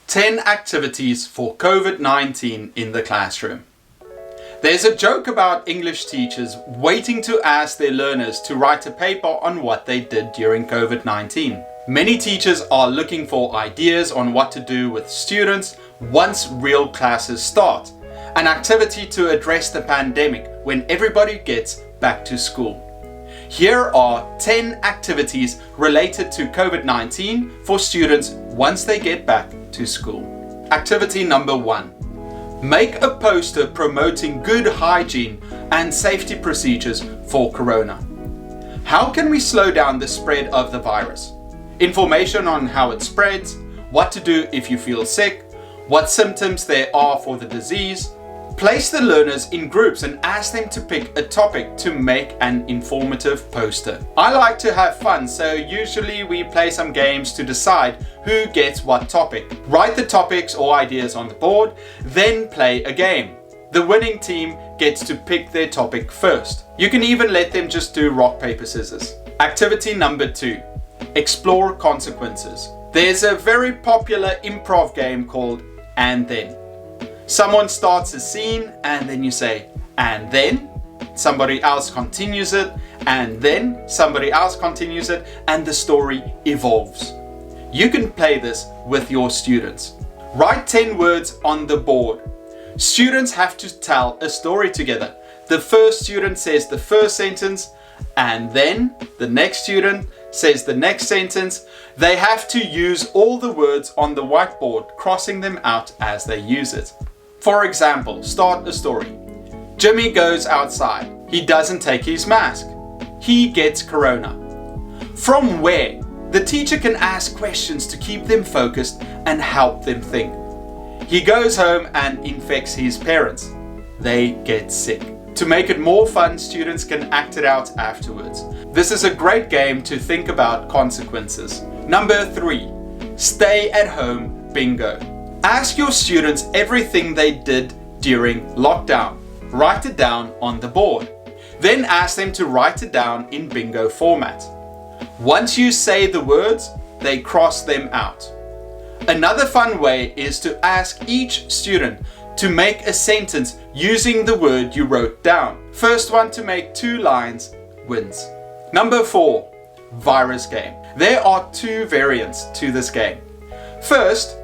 10 activities for COVID-19 in the classroom. There's a joke about English teachers waiting to ask their learners to write a paper on what they did during COVID-19. Many teachers are looking for ideas on what to do with students once real classes start. An activity to address the pandemic when everybody gets back to school. Here are 10 activities related to COVID-19 for students once they get back to school. Activity number 1. Make a poster promoting good hygiene and safety procedures for Corona. How can we slow down the spread of the virus? Information on how it spreads, what to do if you feel sick, what symptoms there are for the disease. Place the learners in groups and ask them to pick a topic to make an informative poster. I like to have fun, so usually we play some games to decide who gets what topic. Write the topics or ideas on the board, then play a game. The winning team gets to pick their topic first. You can even let them just do rock, paper, scissors. Activity number 2. Explore consequences. There's a very popular improv game called And Then. Someone starts a scene and then you say, and then somebody else continues it, and then somebody else continues it, and the story evolves. You can play this with your students. Write 10 words on the board. Students have to tell a story together. The first student says the first sentence, and then the next student says the next sentence. They have to use all the words on the whiteboard, crossing them out as they use it. For example, start a story. Jimmy goes outside. He doesn't take his mask. He gets Corona. From where? The teacher can ask questions to keep them focused and help them think. He goes home and infects his parents. They get sick. To make it more fun, students can act it out afterwards. This is a great game to think about consequences. Number 3. Stay at home bingo. Ask your students everything they did during lockdown. Write it down on the board. Then ask them to write it down in bingo format. Once you say the words, they cross them out. Another fun way is to ask each student to make a sentence using the word you wrote down. First one to make 2 lines wins. Number 4. Virus game. There are 2 variants to this game. First,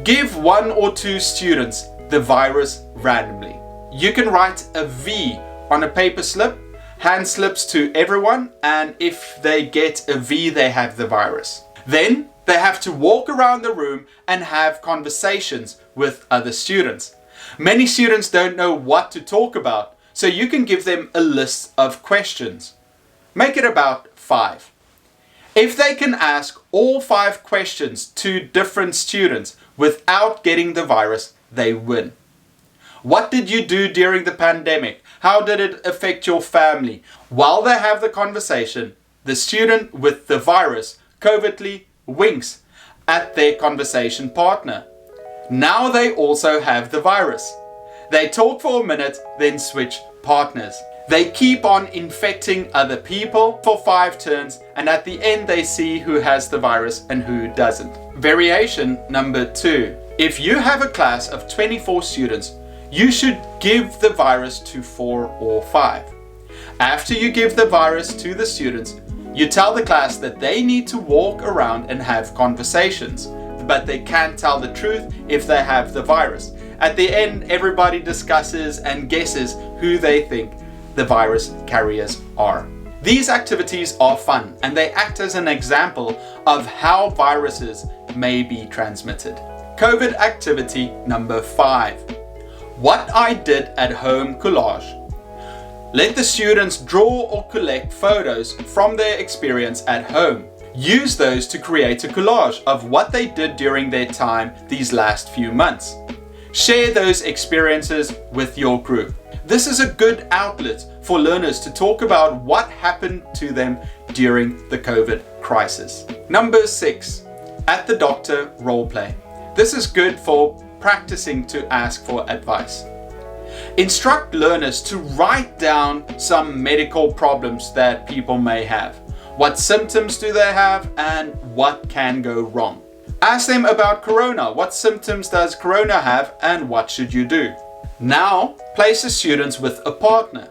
give 1 or 2 students the virus randomly. You can write a V on a paper slip, hand slips to everyone, and if they get a V, they have the virus. Then they have to walk around the room and have conversations with other students. Many students don't know what to talk about, so you can give them a list of questions. Make it about 5. If they can ask all 5 questions to different students without getting the virus, they win. What did you do during the pandemic? How did it affect your family? While they have the conversation, the student with the virus covertly winks at their conversation partner. Now they also have the virus. They talk for a minute, then switch partners. They keep on infecting other people for 5 turns, and at the end they see who has the virus and who doesn't. Variation number 2. If you have a class of 24 students, you should give the virus to 4 or 5. After you give the virus to the students, you tell the class that they need to walk around and have conversations, but they can't tell the truth if they have the virus. At the end, everybody discusses and guesses who they think the virus carriers are. These activities are fun and they act as an example of how viruses may be transmitted. COVID activity number 5. What I did at home collage. Let the students draw or collect photos from their experience at home. Use those to create a collage of what they did during their time these last few months. Share those experiences with your group. This is a good outlet for learners to talk about what happened to them during the COVID crisis. Number 6. At the doctor roleplay. This is good for practicing to ask for advice. Instruct learners to write down some medical problems that people may have. What symptoms do they have and what can go wrong? Ask them about corona. What symptoms does corona have and what should you do? Now, place the students with a partner.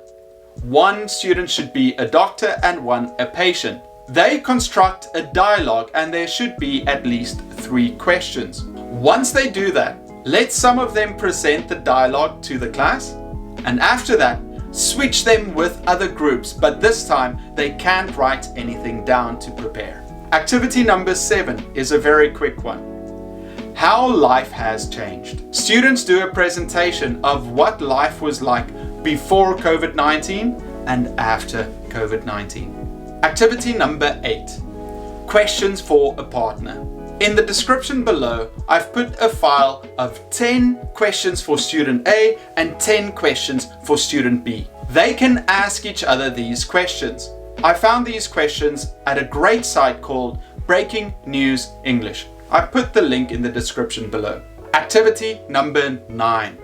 One student should be a doctor and one a patient. They construct a dialogue and there should be at least 3 questions. Once they do that, let some of them present the dialogue to the class, and after that, switch them with other groups, but this time they can't write anything down to prepare. Activity number 7 is a very quick one. How life has changed. Students do a presentation of what life was like before COVID-19 and after COVID-19. Activity number 8. Questions for a partner. In the description below, I've put a file of 10 questions for student A and 10 questions for student B. They can ask each other these questions. I found these questions at a great site called Breaking News English. I put the link in the description below. Activity number 9.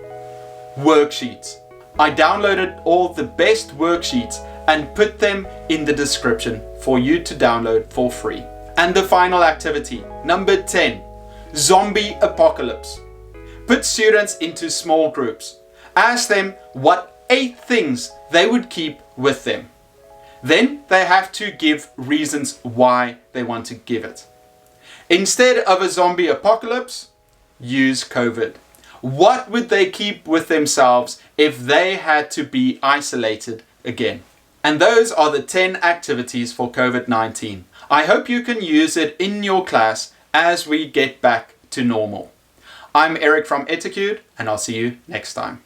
Worksheets. I downloaded all the best worksheets and put them in the description for you to download for free. And the final activity, number 10, zombie apocalypse. Put students into small groups. Ask them what 8 things they would keep with them. Then they have to give reasons why they want to give it. Instead of a zombie apocalypse, use COVID. What would they keep with themselves if they had to be isolated again? And those are the 10 activities for COVID-19. I hope you can use it in your class as we get back to normal. I'm Eric from Etiquette, and I'll see you next time.